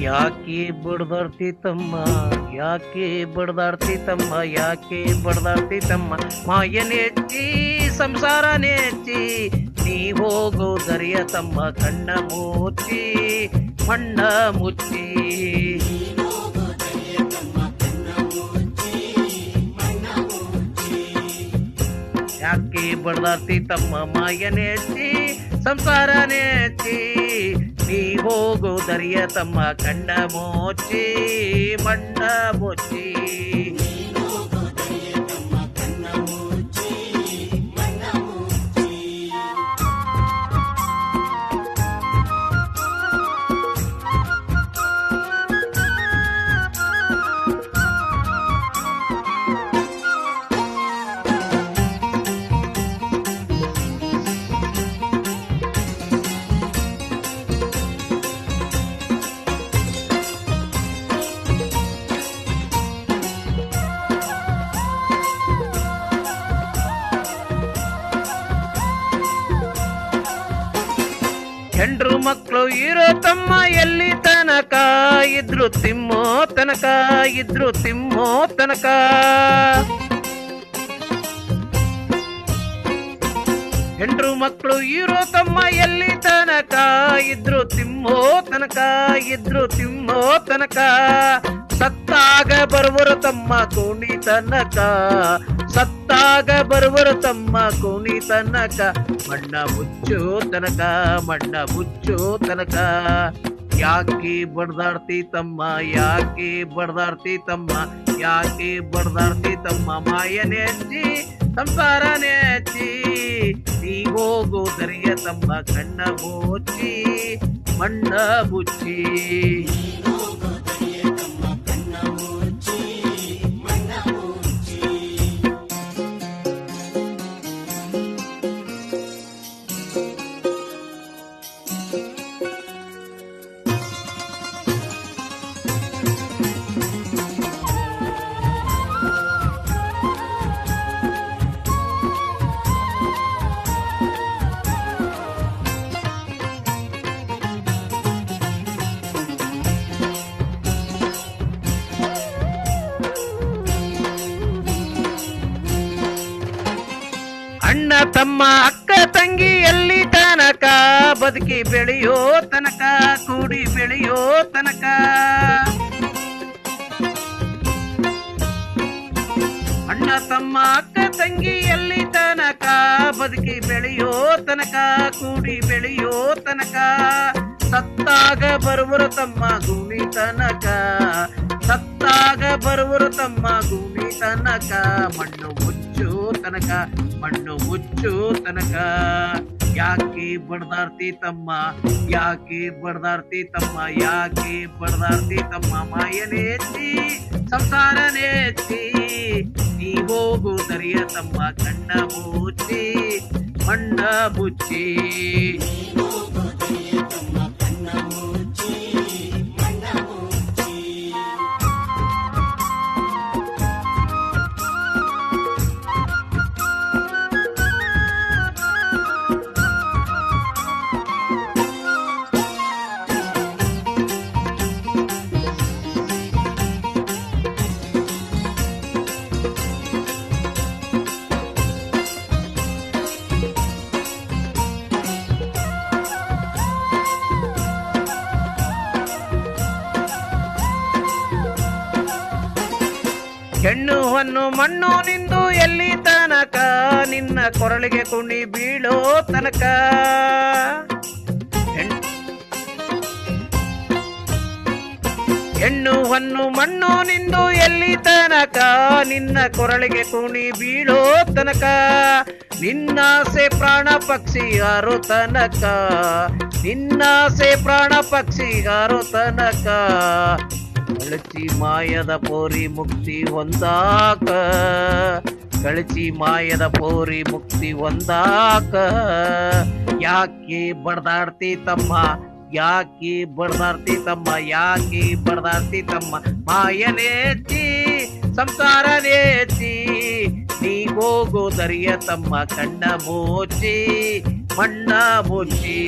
ಯಾಕೆ ಬಡ್ದಾಡ್ತಿ ತಮ್ಮ, ಯಾಕೆ ಬಡ್ದಾಡ್ತಿ ತಮ್ಮ, ಯಾಕೆ ಬಡ್ದಾಡ್ತಿ ತಮ್ಮ, ಮಾಯನೆಚ್ಚಿ ಸಂಸಾರನೆಚ್ಚಿ ನೀ ಹೋಗೋ ದರಿಯ ತಮ್ಮ, ಕಣ್ಣ ಮುಚ್ಚಿ ಮಣ್ಣ ಮುಚ್ಚಿ. ಯಾಕೆ ಬಡ್ದಾಡ್ತಿ ತಮ್ಮ, ಮಾಯನೆಚ್ಚಿ ಸಂಸಾರನೆಚ್ಚಿ ನೀ ಹೋಗೋ ದರಿಯ ತಮ್ಮ, ಕಣ್ಣ ಮುಚ್ಚಿ ಮಣ್ಣ ಮುಚ್ಚಿ. ಹೆಂಡ್ರು ಮಕ್ಕಳು ಇರೋ ತಮ್ಮ ಎಲ್ಲಿ ತನಕ ಇದ್ರು ತಿಮ್ಮೋ ತನಕ, ಇದ್ರು ತಿಮ್ಮೋ ತನಕ. ಹೆಂಡ್ರು ಮಕ್ಕಳು ಇರೋ ತಮ್ಮ ಎಲ್ಲಿ ತನಕ ಇದ್ರು ತಿಮ್ಮೋ ತನಕ, ಇದ್ರು ತಿಮ್ಮೋ ತನಕ. ಸತ್ತಾಗ ಬರುವರು ತಮ್ಮ ಕೋಣಿ ತನಕ, ಸತ್ತಾಗ ಬರುವರು ತಮ್ಮ ಕೋಣಿ ತನಕ, ಮಣ್ಣ ಮುಚ್ಚೋ ತನಕ, ಮಣ್ಣ ಮುಚ್ಚೋ ತನಕ. ಯಾಕೆ ಬಡ್ದಾಡ್ತಿ ತಮ್ಮ, ಯಾಕೆ ಬಡ್ದಾಡ್ತಿ ತಮ್ಮ, ಯಾಕೆ ಬಡ್ದಾಡ್ತಿ ತಮ್ಮ, ಮಾಯನೆಚ್ಚಿ ಸಂಸಾರನೆಚ್ಚಿ ನೀ ಹೋಗೋ ದರಿಯ ತಮ್ಮ, ಕಣ್ಣ ಮುಚ್ಚಿ ಮಣ್ಣ ಮುಚ್ಚಿ. ಅಣ್ಣ ತಮ್ಮ ಅಕ್ಕ ತಂಗಿ ಎಲ್ಲಿ ತನಕ ಬದುಕಿ ಬೆಳೆಯೋ ತನಕ, ಕೂಡಿ ಬೆಳೆಯೋ ತನಕ. ಅಣ್ಣ ತಮ್ಮ ಅಕ್ಕ ತಂಗಿ ಎಲ್ಲಿ ತನಕ ಬದುಕಿ ಬೆಳೆಯೋ ತನಕ, ಕೂಡಿ ಬೆಳೆಯೋ ತನಕ. ಸತ್ತಾಗ ಬರುವರು ತಮ್ಮ ಗೂಣಿ ತನಕ, ಸತ್ತಾಗ ಬರುವರು ತಮ್ಮ ಗೂಣಿ ತನಕ, ಮಣ್ಣು ಮುಚ್ಚೋ ತನಕ, ಮಣ್ಣು ಮುಚ್ಚೋ ತನಕ. ಯಾಕೆ ಬಡ್ದಾಡ್ತಿ ತಮ್ಮ, ಯಾಕೆ ಬಡ್ದಾಡ್ತಿ ತಮ್ಮ, ಯಾಕೆ ಬಡ್ದಾಡ್ತಿ ತಮ್ಮ, ಮಾಯನೆಚ್ಚಿ ಸಂಸಾರನೆಚ್ಚಿ ನೀ ಹೋಗೋ ದರಿಯ ತಮ್ಮ, ಕಣ್ಣ ಮುಚ್ಚಿ ಮಣ್ಣ ಮುಚ್ಚಿ. ಹೆಣ್ಣು ಹೊನ್ನು ಮಣ್ಣು ನಿಂದು ಎಲ್ಲಿ ತನಕ ನಿನ್ನ ಕೊರಳಿಗೆ ಕುಣಿ ಬೀಳೋ ತನಕ. ಹೆಣ್ಣು ಹೊನ್ನು ಮಣ್ಣು ನಿಂದು ಎಲ್ಲಿ ತನಕ ನಿನ್ನ ಕೊರಳಿಗೆ ಕುಣಿ ಬೀಳೋ ತನಕ. ನಿನ್ನಾಸೆ ಪ್ರಾಣ ಪಕ್ಷಿಗಾರೋ ತನಕ, ನಿನ್ನಾಸೆ ಪ್ರಾಣ ಪಕ್ಷಿಗಾರೋ ತನಕ. ಕಳಚಿ ಮಾಯದ ಪೋರಿ ಮುಕ್ತಿ ಹೊಂದಾಕ, ಕಳಚಿ ಮಾಯದ ಪೋರಿ ಮುಕ್ತಿ ಹೊಂದಾಕ. ಯಾಕೆ ಬಡ್ದಾಡ್ತಿ ತಮ್ಮ, ಯಾಕೆ ಬಡ್ದಾಡ್ತಿ ತಮ್ಮ, ಯಾಕೆ ಬಡ್ದಾಡ್ತಿ ತಮ್ಮ, ಮಾಯನೆಚ್ಚಿ ಸಂಸಾರನೆಚ್ಚಿ ನೀ ಹೋಗೋ ದರಿಯ ತಮ್ಮ, ಕಣ್ಣ ಮುಚ್ಚಿ ಮಣ್ಣ ಮುಚ್ಚಿ.